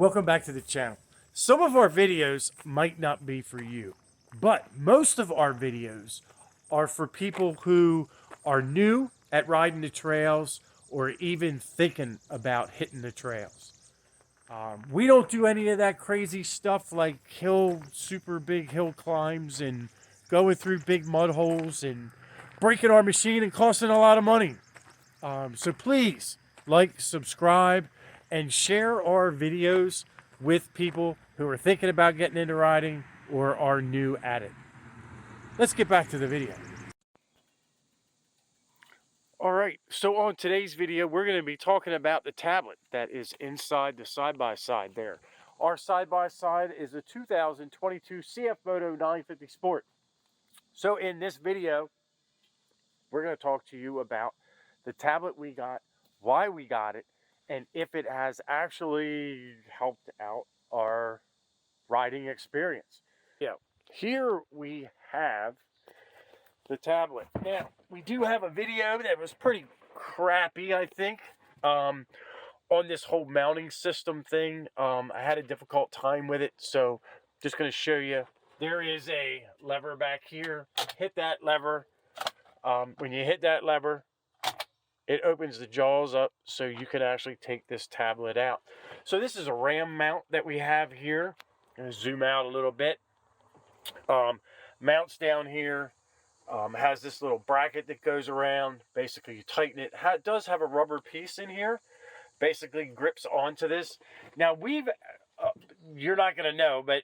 Welcome back to the channel. Some of our videos might not be for you, but most of our videos are for people who are new at riding the trails or even thinking about hitting the trails. We don't do any of that crazy stuff like super big hill climbs and going through big mud holes and breaking our machine and costing a lot of money. So please like, subscribe, and share our videos with people who are thinking about getting into riding or are new at it. Let's get back to the video. All right, so on today's video, we're going to be talking about the tablet that is inside the side-by-side there. Our side-by-side is a 2022 CF Moto 950 Sport. So in this video, we're going to talk to you about the tablet we got, why we got it, and if it has actually helped out our riding experience. Yeah, here we have the tablet. Now, we do have a video that was pretty crappy, I think, on this whole mounting system thing. I had a difficult time with it, so just going to show you. There is a lever back here. Hit that lever. When you hit that lever, it opens the jaws up so you can actually take this tablet out. So this is a RAM mount that we have here. I'm going to zoom out a little bit. Mounts down here. Has this little bracket that goes around. Basically, you tighten it. It does have a rubber piece in here. Basically grips onto this. Now, you're not going to know, but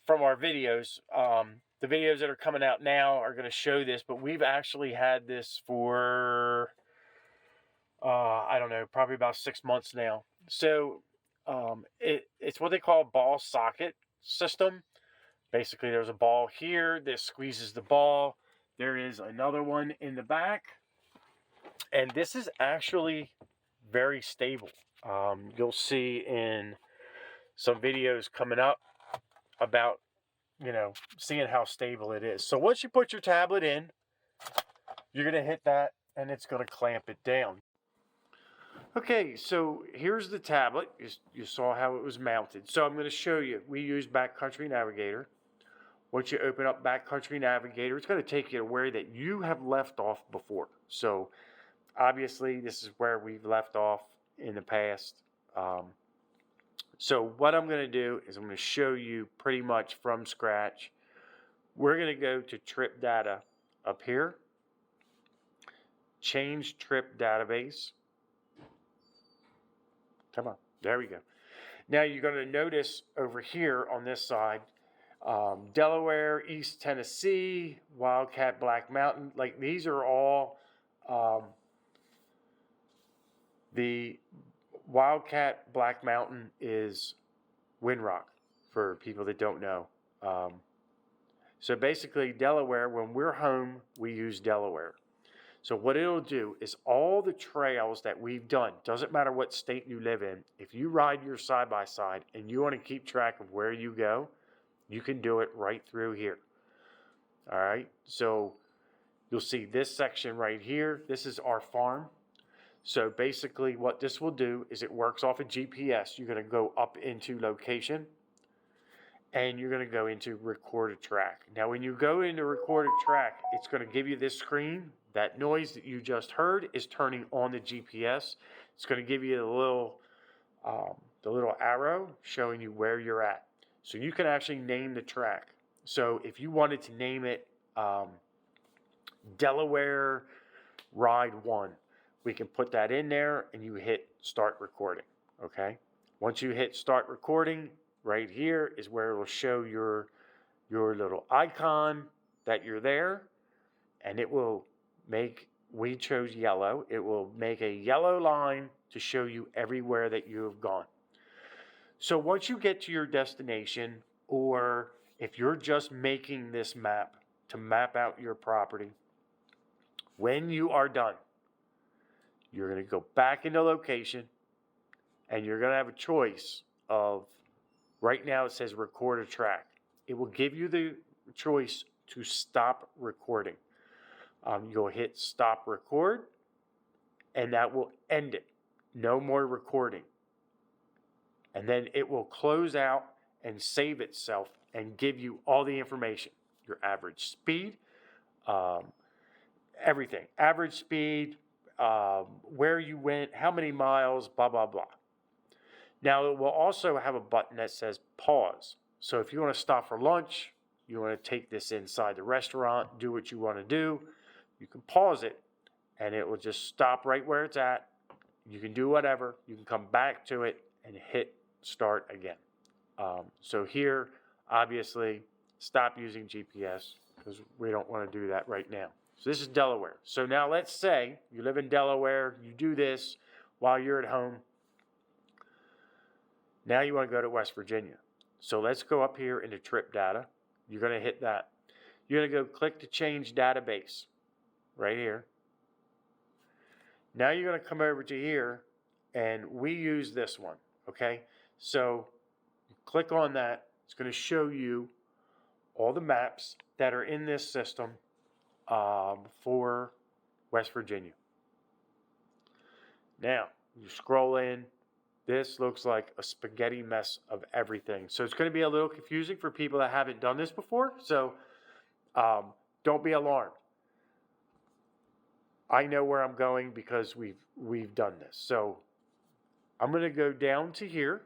from our videos, the videos that are coming out now are going to show this, but we've actually had this for, I don't know, probably about 6 months now. So it's what they call a ball socket system. Basically, there's a ball here. This squeezes the ball. There is another one in the back. And this is actually very stable. You'll see in some videos coming up about, seeing how stable it is. So once you put your tablet in, you're going to hit that and it's going to clamp it down. Okay, so here's the tablet. You saw how it was mounted. So I'm going to show you. We use Backcountry Navigator. Once you open up Backcountry Navigator, it's going to take you to where that you have left off before. So obviously this is where we've left off in the past. So what I'm going to do is I'm going to show you pretty much from scratch. We're going to go to trip data up here. Change trip database. Come on, there we go. Now you're going to notice over here on this side, Delaware, East Tennessee, Wildcat, Black Mountain. Like these are all the Wildcat, Black Mountain is Windrock for people that don't know. So basically Delaware, when we're home, we use Delaware. So what it'll do is all the trails that we've done, doesn't matter what state you live in, if you ride your side-by-side and you want to keep track of where you go, you can do it right through here. All right, so you'll see this section right here. This is our farm. So basically what this will do is it works off a GPS. You're going to go up into location and you're going to go into record a track. Now when you go into record a track, it's going to give you this screen. That noise that you just heard is turning on the GPS. It's going to give you the little arrow showing you where you're at. So you can actually name the track. So if you wanted to name it Delaware Ride 1, we can put that in there and you hit start recording, okay? Once you hit start recording, right here is where it will show your little icon that you're there, and it will we chose yellow, it will make a yellow line to show you everywhere that you have gone. So once you get to your destination, or if you're just making this map to map out your property, when you are done, you're going to go back into location and you're going to have a choice of, right now it says record a track. It will give you the choice to stop recording. You'll hit stop record and that will end it. No more recording. and then it will close out and save itself and give you all the information, your average speed, everything, average speed, where you went, how many miles, blah, blah, blah. Now, it will also have a button that says pause. So if you want to stop for lunch, you want to take this inside the restaurant, do what you want to do, you can pause it, and it will just stop right where it's at. You can do whatever. You can come back to it and hit start again. So here, obviously, stop using GPS because we don't want to do that right now. So this is Delaware. So now let's say you live in Delaware, you do this while you're at home. Now you want to go to West Virginia. So let's go up here into trip data. You're going to hit that. You're going to go click to change database right here. Now you're going to come over to here, and we use this one, okay? So click on that. It's going to show you all the maps that are in this system for West Virginia. Now, you scroll in. This looks like a spaghetti mess of everything. So it's going to be a little confusing for people that haven't done this before. So don't be alarmed. I know where I'm going because we've done this. So I'm going to go down to here.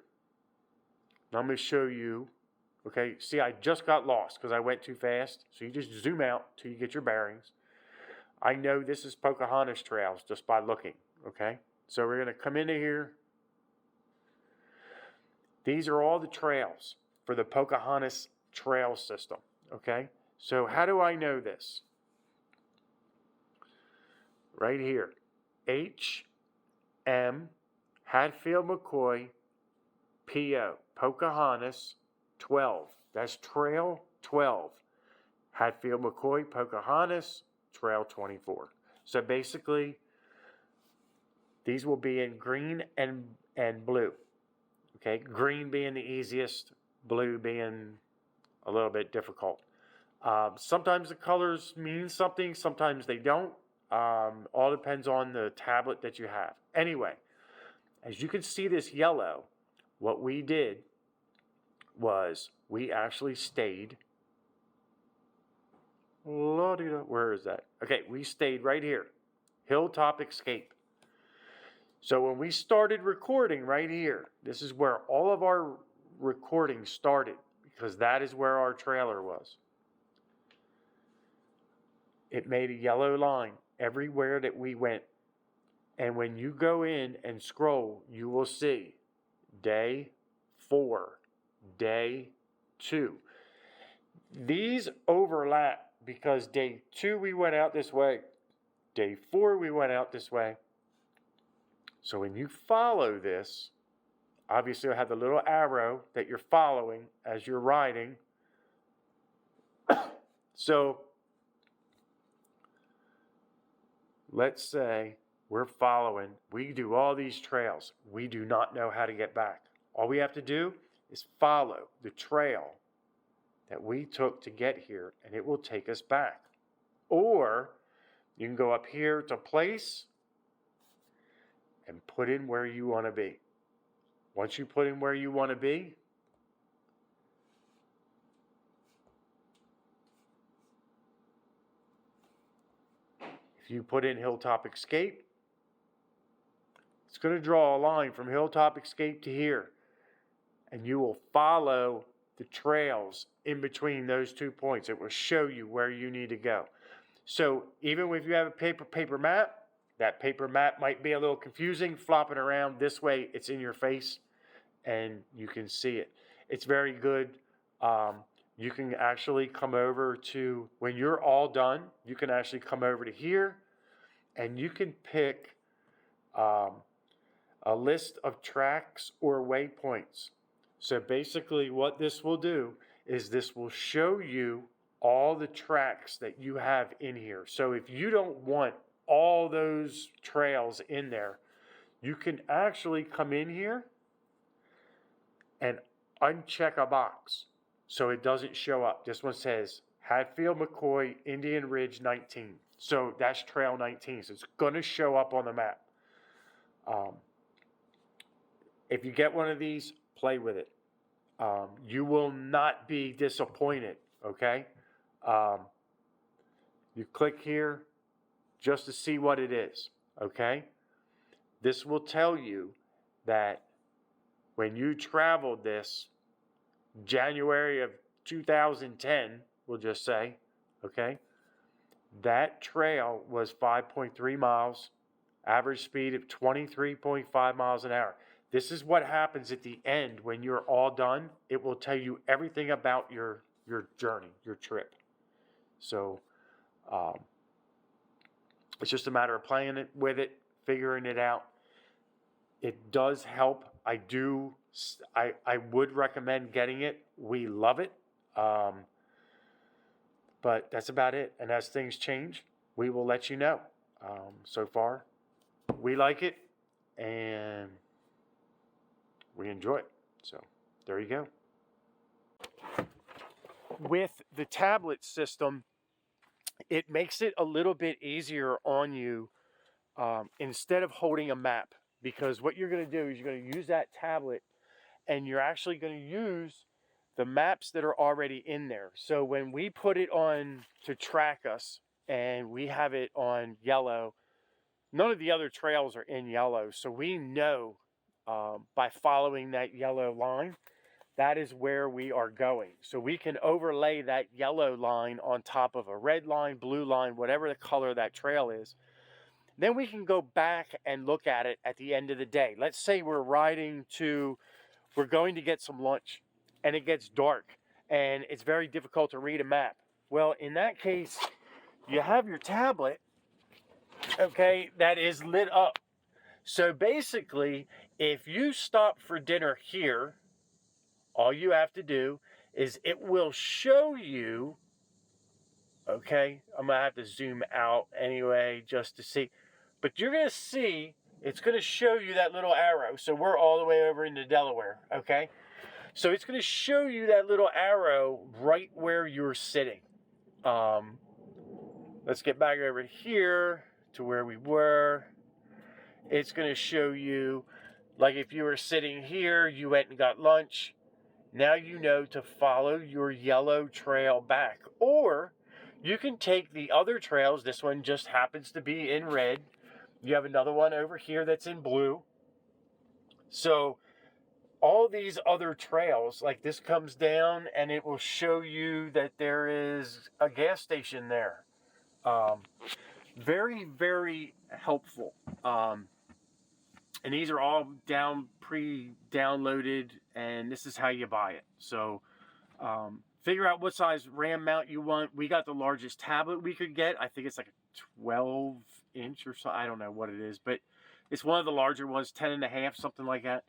And I'm going to show you. Okay, see, I just got lost because I went too fast. So you just zoom out till you get your bearings. I know this is Pocahontas Trails just by looking. Okay, so we're going to come into here. These are all the trails for the Pocahontas Trail System. Okay, so how do I know this? Right here, HM Hatfield McCoy PO Pocahontas 12. That's Trail 12. Hatfield McCoy Pocahontas Trail 24. So basically, these will be in green and blue. Okay, green being the easiest, blue being a little bit difficult. Sometimes the colors mean something, sometimes they don't. All depends on the tablet that you have. Anyway, as you can see this yellow, what we did was we actually stayed. Where is that? Okay, we stayed right here. Hilltop Escape. So when we started recording right here, this is where all of our recording started because that is where our trailer was. It made a yellow line everywhere that we went. And when you go in and scroll, you will see day 4, day 2. These overlap because day 2 we went out this way. Day 4 we went out this way. So when you follow this, obviously I have the little arrow that you're following as you're riding. So let's say we're following, we do all these trails. We do not know how to get back. All we have to do is follow the trail that we took to get here, and it will take us back. Or you can go up here to place and put in where you want to be. Once you put in where you want to be, if you put in Hilltop Escape, it's going to draw a line from Hilltop Escape to here. And you will follow the trails in between those 2 points. It will show you where you need to go. So even if you have a paper map, that paper map might be a little confusing, flopping around. This way, it's in your face, and you can see it. It's very good. You can actually come over to, when you're all done, you can actually come over to here, and you can pick a list of tracks or waypoints. So basically what this will do is this will show you all the tracks that you have in here. So if you don't want all those trails in there, you can actually come in here and uncheck a box so it doesn't show up. This one says Hatfield McCoy Indian Ridge 19. So that's trail 19. So it's going to show up on the map. If you get one of these, play with it. You will not be disappointed, okay? You click here just to see what it is, okay? This will tell you that when you traveled this January of 2010, we'll just say, okay, that trail was 5.3 miles, average speed of 23.5 miles an hour. This is what happens at the end when you're all done. It will tell you everything about your journey, your trip. So it's just a matter of playing it with it, figuring it out. It does help. I would recommend getting it. We love it. But that's about it. And as things change, we will let you know. So far, we like it and we enjoy it. So there you go. With the tablet system, it makes it a little bit easier on you instead of holding a map. Because what you're going to do is you're going to use that tablet and you're actually going to use the maps that are already in there. So when we put it on to track us and we have it on yellow, none of the other trails are in yellow. So we know by following that yellow line, that is where we are going. So we can overlay that yellow line on top of a red line, blue line, whatever the color that trail is. Then we can go back and look at it at the end of the day. Let's say we're going to get some lunch and it gets dark and it's very difficult to read a map. Well, in that case, you have your tablet, okay, that is lit up. So basically, if you stop for dinner here, all you have to do is it will show you, okay, I'm going to have to zoom out anyway just to see. But you're going to see, it's going to show you that little arrow. So we're all the way over into Delaware, okay? So it's going to show you that little arrow right where you're sitting. Let's get back over here to where we were. It's going to show you, like if you were sitting here, you went and got lunch. Now you know to follow your yellow trail back. Or you can take the other trails. This one just happens to be in red. You have another one over here that's in blue. So all these other trails, like this comes down and it will show you that there is a gas station there. Very, very helpful. And these are all pre-downloaded, and this is how you buy it. So figure out what size RAM mount you want. We got the largest tablet we could get. I think it's like a 12-inch or so. I don't know what it is, but it's one of the larger ones, 10.5, something like that.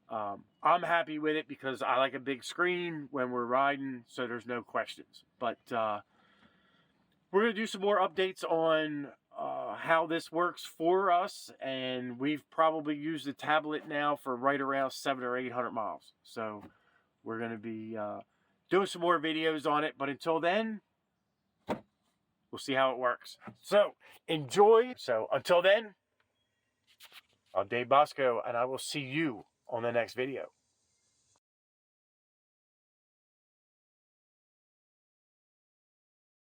I'm happy with it because I like a big screen when we're riding, so there's no questions. But we're going to do some more updates on how this works for us, and we've probably used the tablet now for right around 700 or 800 miles. So we're going to be doing some more videos on it, but until then, we'll see how it works. So enjoy. So until then, I'm Dave Bosco, and I will see you on the next video.